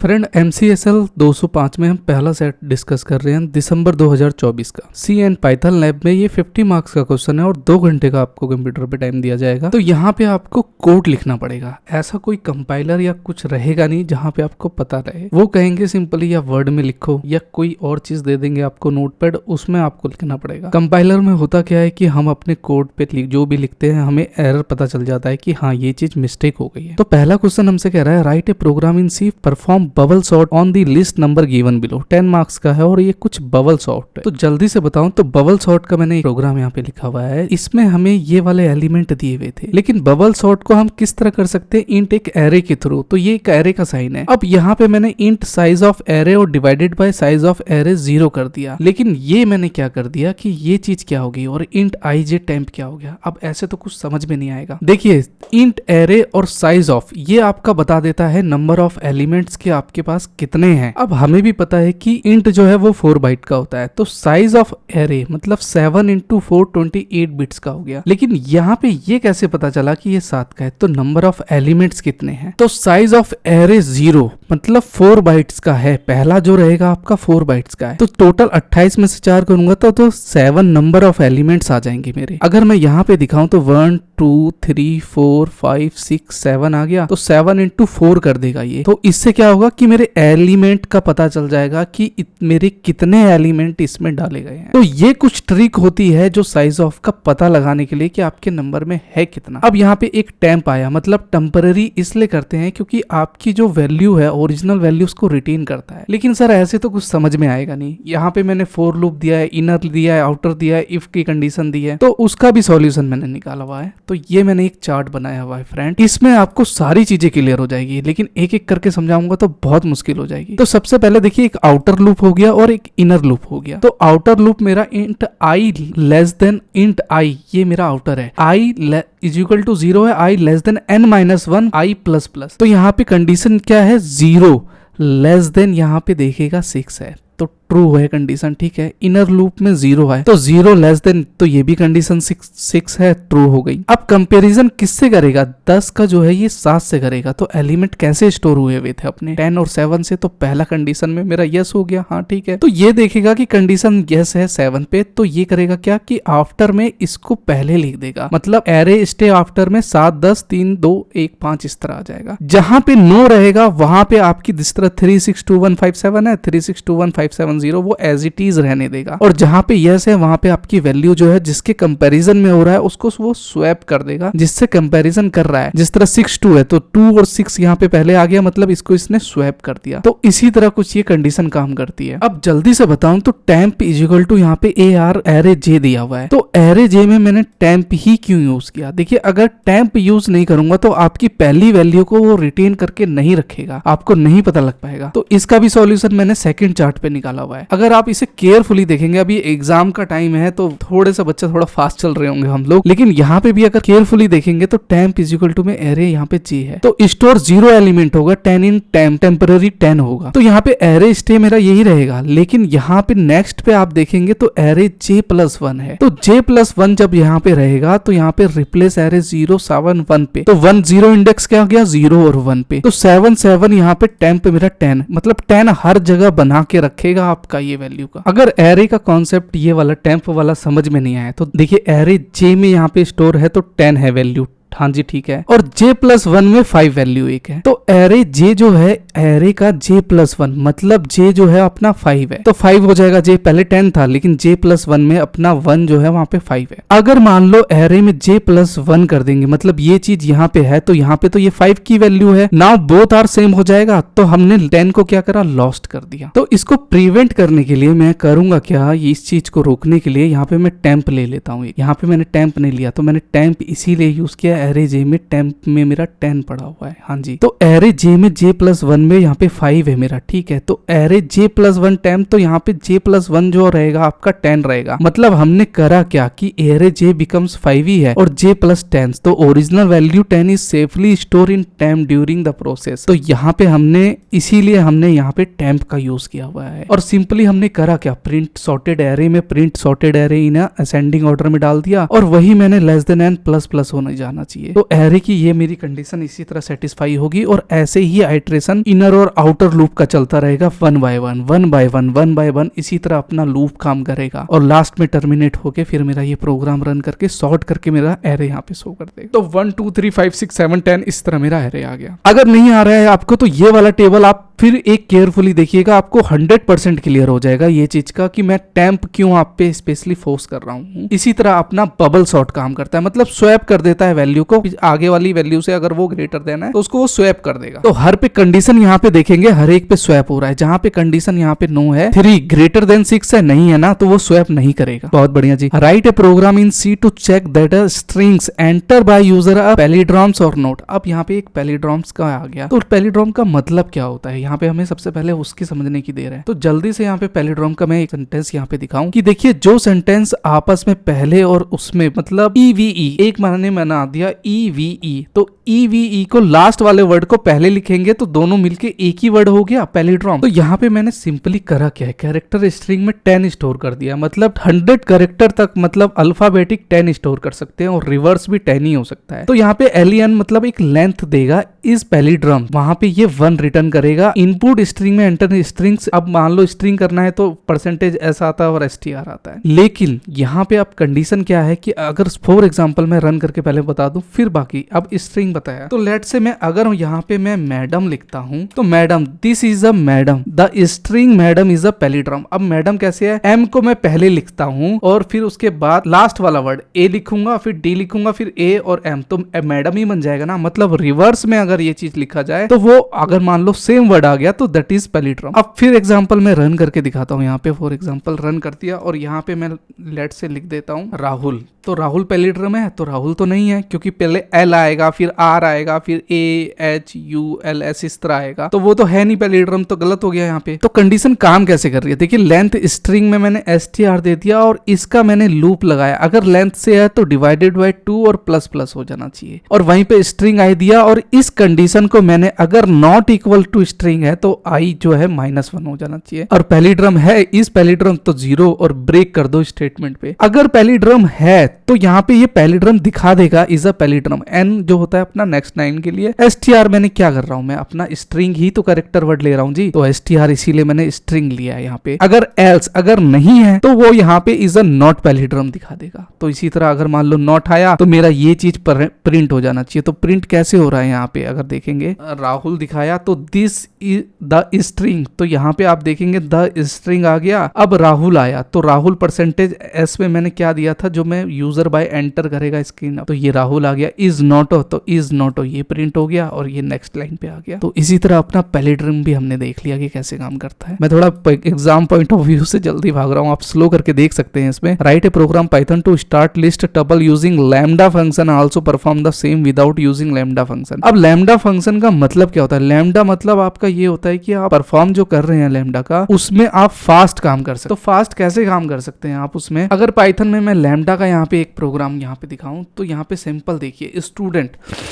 Friend MCSL 205 में हम पहला सेट डिस्कस कर रहे हैं दिसंबर 2024 का सी एंड पाइथन लैब में। ये 50 मार्क्स का क्वेश्चन है और 2 घंटे का आपको कंप्यूटर पे टाइम दिया जाएगा। तो यहाँ पे आपको कोड लिखना पड़ेगा। ऐसा कोई कंपाइलर या कुछ रहेगा नहीं जहाँ पे आपको पता रहे। वो कहेंगे सिंपली या वर्ड में लिखो या कोई और चीज दे देंगे आपको नोटपैड, उसमें आपको लिखना पड़ेगा। कंपाइलर में होता क्या है कि हम अपने कोड पे जो भी लिखते हैं हमें एरर पता चल जाता है कि हाँ ये चीज मिस्टेक हो गई है। तो पहला क्वेश्चन हमसे कह रहा है write a program in C perform bubble sort on the list number given below. 10 marks का है और ये कुछ बबल सॉर्ट है। तो जल्दी से बताऊं तो बबल सॉर्ट का मैंने प्रोग्राम यहाँ पे लिखा हुआ है। इसमें हमें ये वाले एलिमेंट दिए हुए थे, लेकिन बबल सॉर्ट को हम किस तरह कर सकते हैं, इंट एक एरे के थ्रू। तो ये एक एरे का साइन है। अब यहाँ पे मैंने इंट साइज ऑफ एरे और divided by size of array 0 कर दिया, लेकिन ये मैंने क्या कर दिया कि ये चीज क्या होगी और इंट IJ टेम्प क्या हो गया। अब ऐसे तो कुछ समझ में नहीं आएगा। देखिए इंट एरे और साइज ऑफ ये आपका बता देता है नंबर ऑफ एलिमेंट्स के आपके पास कितने हैं। अब हमें भी पता है कि इंट जो है वो 4 बाइट का होता है। तो साइज ऑफ एरे मतलब 7 × 4 28 बिट्स का हो गया। लेकिन यहाँ पे ये कैसे पता चला कि ये 7 का है। तो नंबर ऑफ एलिमेंट्स कितने हैं, तो साइज ऑफ एरे 0 मतलब 4 बाइट्स का है। पहला जो रहेगा आपका 4 बाइट्स का है। तो टोटल 28 में से 4 करूंगा तो 7 नंबर ऑफ एलिमेंट्स आ जाएंगे मेरे। अगर मैं यहाँ पे दिखाऊं तो 1 2 3 4 5 6 7 आ गया। तो 7 × 4 कर देगा ये। तो इससे क्या होगा कि मेरे एलिमेंट का पता चल जाएगा कि मेरे कितने एलिमेंट इसमें डाले गए हैं। तो ये कुछ ट्रिक होती है जो साइज ऑफ का पता लगाने के लिए कि आपके नंबर में है कितना। अब यहाँ पे एक टेम्प आया, मतलब टेम्पररी इसलिए करते हैं क्योंकि आपकी जो वैल्यू है ओरिजिनल वैल्यूज को रिटेन करता है। लेकिन सर ऐसे तो कुछ समझ में आएगा नहीं। यहाँ पे मैंने फॉर लूप दिया है, इनर दिया है, आउटर दिया है, इफ की कंडीशन दी है, तो उसका भी सॉल्यूशन मैंने निकाला हुआ है। तो ये मैंने एक चार्ट बनाया हुआ है फ्रेंड। इसमें आपको सारी चीजें क्लियर हो जाएगी, लेकिन एक एक करके समझाऊंगा तो बहुत मुश्किल हो जाएगी। तो सबसे पहले देखिए एक आउटर लूप हो गया और एक इनर लूप हो गया। तो आउटर लूप मेरा int I less than int I, ये मेरा आउटर है। I इज इक्वल टू 0 है, I less than n-1 I plus plus. तो यहाँ पे कंडीशन क्या है, 0 लेस देन यहाँ पे देखेगा 6 है तो ट्रू है कंडीशन, ठीक है। इनर लूप में 0 है तो 0 लेस देन, तो ये भी कंडीशन 6 है, ट्रू हो गई। अब कंपैरिजन किससे करेगा, 10 का जो है ये 7 से करेगा। तो एलिमेंट कैसे स्टोर हुए हुए थे अपने 10 और 7 से। तो पहला कंडीशन में मेरा यस हो गया, हाँ ठीक है। तो ये देखेगा कि कंडीशन यस है 7 पे, तो ये करेगा क्या कि आफ्टर में इसको पहले लिख देगा। मतलब एरे स्टे आफ्टर में 7 10 3 2 1 5 इस तरह आ जाएगा। जहां पे नो रहेगा वहां पे आपकी जिस तरह 362157 है 362157 वो एज इट इज रहने देगा। और जहां पे यस है वहां पे आपकी वैल्यू जो है जिसके कंपैरिजन में हो रहा है उसको वो स्वैप कर देगा जिससे कंपैरिजन कर रहा है। जिस तरह 6 2 है तो 2 और 6 यहाँ पे पहले आ गया, मतलब इसको इसने स्वैप कर दिया। तो इसी तरह कुछ ये कंडीशन काम करती है। अब जल्दी से बताऊं तो टेम्प इज इक्वल टू यहाँ पे AR एरे जे दिया हुआ है। तो एरे जे में मैंने टेम्प ही क्यों यूज किया, देखिए अगर टेम्प यूज नहीं करूंगा तो आपकी पहली वैल्यू को वो रिटेन करके नहीं रखेगा, आपको नहीं पता लग पाएगा। तो इसका भी सॉल्यूशन मैंने सेकंड चार्ट पे निकाला हुआ है। अगर आप इसे केयरफुली देखेंगे, अभी एग्जाम का टाइम है तो थोड़े से बच्चे थोड़ा फास्ट चल रहे होंगे हम लोग, लेकिन यहाँ पे भी अगर केयरफुली देखेंगे तो टेम्प इज इक्वल टू में एरे यहाँ पे जे है तो स्टोर 0 एलिमेंट होगा, 10 इन टेम्प टेम्पररी 10 होगा। तो यहाँ पे एरे स्टे मेरा यही रहेगा। लेकिन यहाँ पे नेक्स्ट पे आप देखेंगे तो एरे J+1 है। तो J+1 जब यहाँ पे रहेगा तो यहाँ पे रिप्लेस एरे 0 7 1 पे, तो 1 0 इंडेक्स क्या हो गया 0 और 1 पे। तो 7 7 यहाँ पे टेम्प मेरा 10, मतलब 10 हर जगह बना के रखेगा आपका ये वैल्यू का। अगर एरे का कॉन्सेप्ट ये वाला टेम्प वाला समझ में नहीं आया तो देखिए एरे जे में यहाँ पे स्टोर है तो 10 है वैल्यू, हाँ जी ठीक है। और J+1 में 5 वैल्यू 1 है। तो एरे जे जो है एरे का J+1 मतलब जे जो है अपना 5 है तो 5 हो जाएगा। जे पहले 10 था लेकिन J+1 में अपना 1 जो है वहां पे 5 है। अगर मान लो एरे में J+1 कर देंगे, मतलब ये चीज यहाँ पे है तो यहाँ पे तो ये 5 की वैल्यू है। नाउ बोथ आर सेम हो जाएगा। तो हमने 10 को क्या करा, लॉस्ट कर दिया। तो इसको प्रिवेंट करने के लिए मैं करूंगा क्या, इस चीज को रोकने के लिए यहाँ पे मैं टेम्प ले लेता हूँ। यहाँ पे मैंने टेम्प नहीं लिया तो मैंने टेम्प इसीलिए यूज किया, एरे जे में टेम्प में मेरा 10 पड़ा हुआ है, हाँ जी। तो एरे जे में J+1 में यहाँ पे 5 है मेरा, ठीक है। तो एरे J+1 टेम्प, तो यहाँ पे J+1 जो रहेगा आपका 10 रहेगा। मतलब हमने करा क्या कि एरे जे बिकम्स 5 ही है और J+10, तो original value 10 is safely store in temp during the process. तो यहाँ पे हमने इसीलिए हमने यहाँ पे टेम्प का यूज किया हुआ है। और सिंपली हमने करा क्या, प्रिंट सॉर्टेड एरे में print sorted array in ascending order में डाल दिया और वही मैंने less than n plus plus होने जाना चाहिए। तो एरे की ये मेरी कंडीशन इसी तरह सेटिस्फाई होगी और ऐसे ही आइट्रेशन इनर और आउटर लूप का चलता रहेगा, वन बाय वन इसी तरह अपना लूप काम करेगा और लास्ट में टर्मिनेट होके फिर मेरा ये प्रोग्राम रन करके सॉर्ट करके मेरा एरे यहाँ पे शो कर देगा। तो 1 2 3 5 6 7 10 इस तरह मेरा एरे आ गया। अगर नहीं आ रहा है आपको तो ये वाला टेबल आप फिर एक केयरफुली देखिएगा, आपको 100% क्लियर हो जाएगा ये चीज का कि मैं टेम्प क्यों आप पे स्पेशली फोर्स कर रहा हूँ। इसी तरह अपना बबल सॉर्ट काम करता है, मतलब स्वैप कर देता है वैल्यू को आगे वाली वैल्यू से, अगर वो ग्रेटर देना है तो उसको वो स्वैप कर देगा। तो हर पे कंडीशन यहाँ पे देखेंगे, हर एक पे स्वैप हो रहा है। जहाँ पे कंडीशन यहाँ पे नो है, 3 ग्रेटर देन 6 है, नहीं है ना, तो वो स्वैप नहीं करेगा। बहुत बढ़िया जी। Write a program in C to check that strings enter by user a palindromes और नोट। अब यहाँ पे एक पैलिड्रॉम्स का आ गया, तो पैलिड्रॉम का मतलब क्या होता है यहाँ पे हमें सबसे पहले उसकी समझने की देर है। तो जल्दी से यहाँ पे पैलिड्रॉम का मैं एक सेंटेंस यहाँ पे दिखाऊं कि देखिए जो सेंटेंस आपस में पहले और उसमें मतलब EVE एक मैंने बना दिया EVE, तो EVE को लास्ट वाले वर्ड को पहले लिखेंगे तो दोनों मिलके एक ही वर्ड हो गया पैलिड्रॉम। तो यहाँ पे मैंने सिंपली करा क्या है, कैरेक्टर स्ट्रिंग में 10 स्टोर कर दिया, मतलब 100 कैरेक्टर तक, मतलब अल्फाबेटिक 10 स्टोर कर सकते हैं और रिवर्स भी 10 ही हो सकता है। तो यहाँ पे LEN मतलब एक लेंथ देगा इस पैलिड्रॉम, वहां पे ये 1 रिटर्न करेगा। इनपुट स्ट्रिंग में एंटर स्ट्रिंग्स, अब मान लो स्ट्रिंग करना है तो %s आता है और str आता है। लेकिन यहाँ पे अब कंडीशन क्या है कि अगर फॉर एग्जांपल मैं रन करके पहले बता दूं फिर बाकी, अब स्ट्रिंग बताया तो लेट से मैं अगर यहाँ पे मैं मैडम लिखता हूँ तो madam, this is a madam, the string madam is a palindrome. अब मैडम कैसे है, M को मैं पहले लिखता हूँ और फिर उसके बाद लास्ट वाला वर्ड A लिखूंगा, फिर D लिखूंगा, फिर A और M, तो मैडम ही बन जाएगा ना। मतलब रिवर्स में अगर ये चीज लिखा जाए तो वो अगर मान लो सेम वर्ड आ गया तो दैट इज पैलिड्रॉम। अब फिर एग्जांपल मैं रन करके दिखाता हूँ। यहाँ पे फॉर एग्जांपल रन कर दिया और यहाँ पे मैं लेट से लिख देता हूँ राहुल, तो राहुल पैलिड्रॉम है, तो राहुल तो नहीं है क्योंकि पहले L आएगा, फिर R आएगा, फिर AHULS इस तरह आएगा, तो वो तो है नहीं पैलिड्रॉम, तो गलत हो गया यहाँ पे। तो कंडीशन काम कैसे कर रही है, देखिए लेंथ स्ट्रिंग में मैंने str दे दिया और इसका मैंने लूप लगाया, अगर लेंथ से है तो डिवाइडेड बाय 2 और प्लस प्लस हो जाना चाहिए, और वहीं पे स्ट्रिंग आई दिया और इस कंडीशन को मैंने अगर नॉट इक्वल टू स्ट्रिंग है तो आई जो है -1 हो जाना चाहिए, और पैलिड्रॉम है इस पैलिड्रॉम तो 0 और ब्रेक कर दो स्टेटमेंट पे। अगर पैलिड्रॉम है तो यहाँ पे ये पैलिड्रॉम दिखा देगा इज अ पैलिड्रॉम। n जो होता है अपना नेक्स्ट 9 के लिए। str मैंने क्या कर रहा हूँ, मैं अपना स्ट्रिंग ही तो कैरेक्टर वर्ड ले रहा हूँ जी, तो str इसीलिए मैंने स्ट्रिंग लिया है यहाँ पे। अगर एल्स अगर नहीं है तो वो यहाँ पे इज अ नॉट पैलिड्रॉम दिखा देगा। तो इसी तरह अगर मान लो नॉट आया तो मेरा ये चीज प्रिंट हो जाना चाहिए। तो प्रिंट कैसे हो रहा है यहाँ पे, अगर देखेंगे राहुल दिखाया तो दिस इज द स्ट्रिंग, तो यहाँ पे आप देखेंगे द स्ट्रिंग आ गया। अब राहुल आया तो राहुल %s में मैंने क्या दिया था, जो मैं यूजर बाय एंटर करेगा स्क्रीन, तो ये राहुल आ गया। इज नॉटो तो इज नॉटो ये प्रिंट हो गया और ये नेक्स्ट लाइन पे आ गया। तो इसी तरह अपना पैलिड्रॉम भी हमने देख लिया कि कैसे काम करता है। मैं थोड़ा एग्जाम पॉइंट ऑफ व्यू से जल्दी भाग रहा हूँ, आप स्लो करके देख सकते हैं इसमें। Write a program python to start list tuple using lambda function also perform the same without using lambda function. अब लैम्डा फंक्शन का मतलब क्या होता है, लैम्डा मतलब आपका ये होता है कि आप परफॉर्म जो कर रहे हैं लैम्डा का, उसमें आप फास्ट काम कर सकते। तो फास्ट कैसे काम कर सकते हैं आप उसमें, अगर पाइथन में मैं लैम्डा का यहाँ पे एक प्रोग्राम यहाँ पे दिखाऊं तो यहाँ पे सिंपल देखिए स्टूडेंट,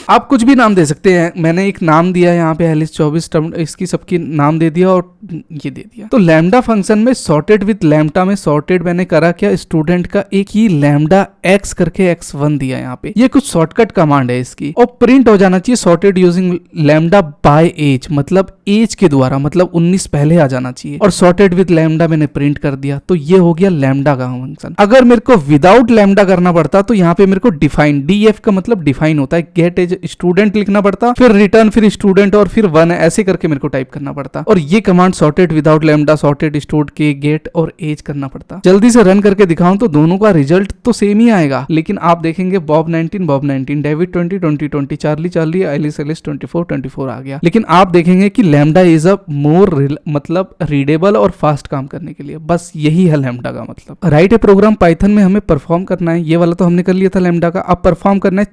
आप कुछ भी नाम दे सकते हैं। मैंने एक नाम दिया यहाँ पे एलिस 24 इसकी सबकी नाम दे दिया और ये दे दिया। तो लैम्डा फंक्शन में सॉर्टेड विद लैम्डा में सॉर्टेड मैंने करा क्या, स्टूडेंट का एक ही लैम्डा x करके x1 दिया यहाँ पे। ये कुछ शॉर्टकट कमांड है इसकी, और प्रिंट हो जाना चाहिए sorted using lambda by age, मतलब एज के द्वारा, मतलब 19 पहले आ जाना चाहिए। और सॉर्टेड विद लैम्डा मैंने प्रिंट कर दिया, तो ये हो गया लैम्डा का फंक्शन। अगर मेरे को विदाउट लैम्डा करना पड़ता तो यहाँ पे मेरे को डिफाइन, DF का मतलब डिफाइन होता है, गेट एज स्टूडेंट लिखना पड़ता, फिर रिटर्न, फिर स्टूडेंट और फिर 1 ऐसे करके मेरे को टाइप करना पड़ता। और ये command sorted without lambda, sorted stored के गेट और एज करना पड़ता। जल्दी से रन करके दिखाऊं तो दोनों का रिजल्ट तो सेम ही आएगा, लेकिन आप देखेंगे बॉब 19, डेविड 20, चार्ली, एलिस 24 आ गया। लेकिन आप देखेंगे कि लैम्डा इज अ मोर मतलब रीडेबल और फास्ट काम करने के लिए, बस यही है लैम्डा का मतलब। राइट ए प्रोग्राम पाइथन में हमें परफॉर्म करना है, ये वाला तो हमने कर लिया था लैम्डा का। अब परफॉर्म करना है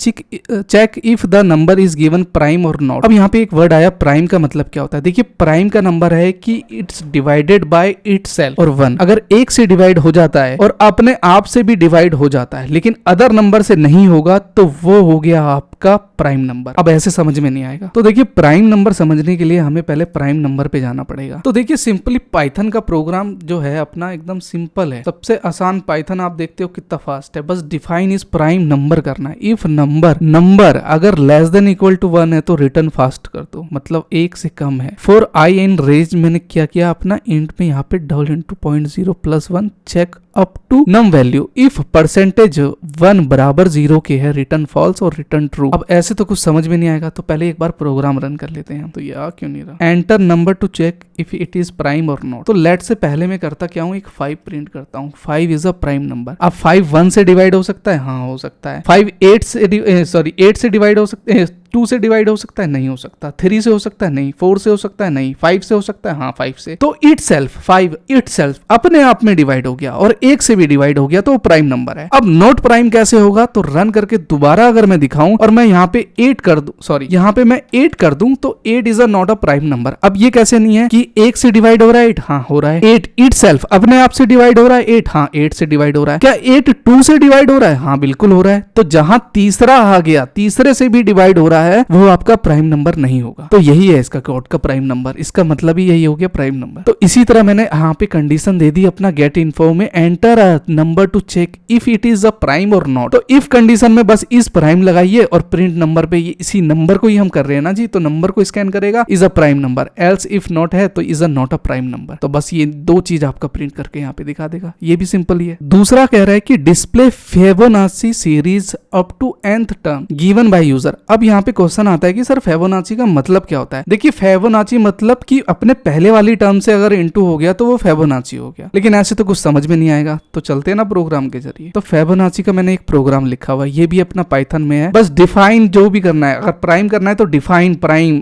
check if the number is given prime और नॉट। अब यहाँ पे एक वर्ड आया प्राइम का मतलब क्या होता है, देखिए प्राइम का नंबर है कि इट्स डिवाइडेड बाय इटसेल्फ और 1, अगर एक से डिवाइड हो जाता है और अपने आप से भी डिवाइड हो जाता है लेकिन अदर नंबर से नहीं होगा तो वो हो गया आपका आपका प्राइम नंबर। अब ऐसे समझ में नहीं आएगा, तो देखिए प्राइम नंबर समझने के लिए हमें पहले प्राइम नंबर पे जाना पड़ेगा। तो देखिए सिंपली पाइथन का प्रोग्राम जो है अपना एकदम सिंपल है, सबसे आसान पाइथन आप देखते हो कितना फास्ट है, बस डिफाइन इज प्राइम नंबर करना है। इफ नंबर अगर लेस देन इक्वल टू 1 है तो रिटर्न फास्ट कर दो, मतलब 1 से कम है। फॉर आई इन रेंज मैंने क्या किया अपना इंट में यहाँ पे double into 0.0+1 check up to num value. If percentage 1 बराबर 0 के है रिटर्न फॉल्स और रिटर्न ट्रू। अब ऐसे तो कुछ समझ में नहीं आएगा, तो पहले एक बार प्रोग्राम रन कर लेते हैं। तो यार क्यों नहीं रहा, enter number to check if it is prime और नॉट। तो लेट से पहले मैं करता क्या हूँ, एक 5 प्रिंट करता हूँ। 5 इज अ प्राइम नंबर। अब 5 1 से डिवाइड हो सकता है, हाँ हो सकता है। 5 8 से डिवाइड हो सकते हैं, 2 से डिवाइड हो सकता है, नहीं हो सकता। 3 से हो सकता है, नहीं। 4 से हो सकता है, नहीं। 5 से हो सकता है, हाँ 5 से। तो फाइव इटसेल्फ अपने आप में डिवाइड हो गया और 1 से भी डिवाइड हो गया, तो प्राइम नंबर है। अब नॉट प्राइम कैसे होगा, तो रन करके दोबारा अगर मैं दिखाऊं और मैं यहाँ पे 8 कर दूं, यहाँ पे मैं 8 कर दूं, तो 8 is a not a prime number. अब ये कैसे नहीं है कि 1 से डिवाइड हो रहा है 8, हाँ हो रहा है। 8 इटसेल्फ अपने आप से डिवाइड हो रहा है 8, हाँ 8 से डिवाइड हो रहा है। क्या 8 2 से डिवाइड हो रहा है, हाँ बिल्कुल हो रहा है। तो जहां तीसरा आ गया, तीसरे से भी डिवाइड हो रहा है, वो आपका प्राइम नंबर नहीं होगा। तो यही है इसका कोड का प्राइम नंबर, इसका मतलब ही यही हो गया प्राइम नंबर। तो इसी तरह मैंने यहाँ पे कंडीशन दे दी अपना गेट इन्फो में, enter a number to check if it is a prime और नॉट। तो इफ कंडीशन में बस इस प्राइम लगाइए और प्रिंट नंबर पे ये इसी नंबर को ही हम कर रहे हैं ना जी, तो नंबर को स्कैन करेगा is a prime number, else if not है तो is a not a prime number. तो बस ये 2 चीज आपका प्रिंट करके यहाँ पे दिखा देगा, ये भी सिंपल ही है। दूसरा कह रहा है कि display fibonacci series up to nth term given by user. अब यहाँ पे क्वेश्चन आता है कि सर फिबोनाची का मतलब क्या होता है। देखिए फिबोनाची मतलब कि अपने पहले वाली टर्म से अगर इनटू हो गया तो वो फिबोनाची हो गया, लेकिन ऐसे तो कुछ समझ में नहीं आएगा, तो चलते हैं ना प्रोग्राम के जरिए। तो फिबोनाची का मैंने एक प्रोग्राम लिखा हुआ है, ये भी अपना पाइथन में है। बस डिफाइन जो भी करना है, अगर प्राइम करना है तो डिफाइन प्राइम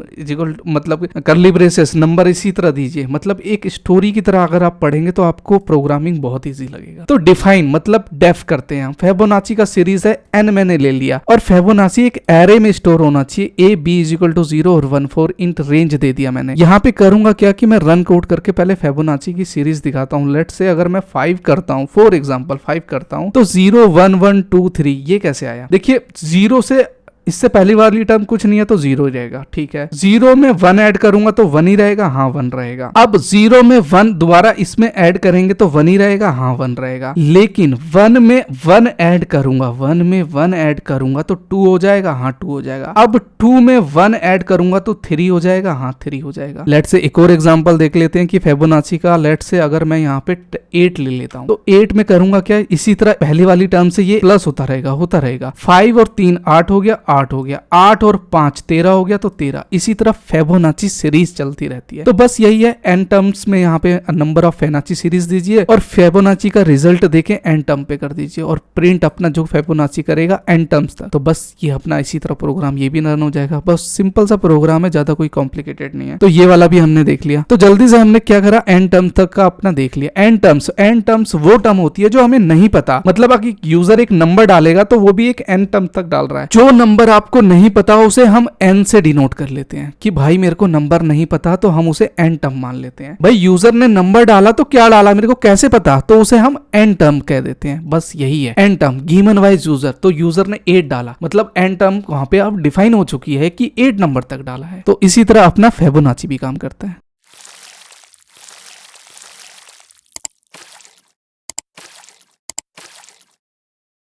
मतलब कर्ली ब्रेसेस नंबर इसी तरह दीजिए, मतलब एक स्टोरी की तरह अगर आप पढ़ेंगे तो आपको प्रोग्रामिंग बहुत इजी लगेगा। तो डिफाइन मतलब डेफ करते हैं हम। फिबोनाची का सीरीज है n मैंने ले लिया, और फिबोनाची एक एरे में स्टोर होना चाहिए, a b = 0 और 1 4 इंट रेंज दे दिया मैंने। यहाँ पे करूंगा क्या कि मैं रन कोड करके पहले फिबोनाची की सीरीज दिखाता हूँ। लेट से अगर मैं 5 करता हूँ, फॉर एग्जांपल 5 करता हूँ, तो 0 1 1 2 3 ये कैसे आया। देखिए 0 से इससे पहली वाली टर्म कुछ नहीं है तो 0 ही रहेगा, ठीक है। 0 में 1 ऐड करूंगा तो 1 ही रहेगा, हाँ 1 रहेगा। अब 0 में 1 दोबारा इसमें ऐड करेंगे तो 1 ही रहेगा, हाँ 1 रहेगा। लेकिन 1 में 1 ऐड करूंगा, 1 में 1 ऐड करूंगा तो 2 हो जाएगा, हाँ 2 हो जाएगा। अब 2 में 1 ऐड करूंगा तो 3 हो जाएगा, हाँ 3 हो जाएगा। लेट से एक और एग्जांपल देख लेते हैं कि फिबोनाची का। लेट से अगर मैं यहाँ पे 8 ले लेता हूँ, तो 8 में करूंगा क्या, इसी तरह पहली वाली टर्म से ये प्लस होता रहेगा। 5 और 3 8 हो गया, 8 हो गया। 8 और 5 13 हो गया, तो 13। इसी तरह फिबोनाची सीरीज चलती रहती है। तो बस यही है, n टर्म्स में यहाँ पे नंबर ऑफ फिबोनाची सीरीज दीजिए और फिबोनाची का रिजल्ट देके n टर्म पे कर दीजिए, और प्रिंट अपना जो फिबोनाची करेगा n टर्म्स तक। तो बस ये अपना इसी तरह प्रोग्राम ये भी रन हो जाएगा। बस सिंपल सा प्रोग्राम है, ज्यादा कोई कॉम्प्लिकेटेड नहीं है। तो ये वाला भी हमने देख लिया। तो जल्दी से हमने क्या करा, n टर्म तक का अपना देख लिया। n टर्म्स वो टर्म होती है जो हमें नहीं पता, मतलब अगर यूजर एक नंबर डालेगा तो वो भी एक n टर्म तक डाल रहा है। जो नंबर आपको नहीं पता उसे हम n से डिनोट कर लेते हैं कि भाई मेरे को नंबर नहीं पता, तो हम उसे n टर्म मान लेते हैं। भाई यूजर ने नंबर डाला तो क्या डाला मेरे को कैसे पता, तो उसे हम n टर्म कह देते हैं। बस यही है n term, given wise user. तो यूजर ने 8 डाला, मतलब n टर्म वहां पे अब डिफाइन हो चुकी है कि 8 नंबर तक डाला है। तो इसी तरह अपना फिबोनाची भी काम करता है।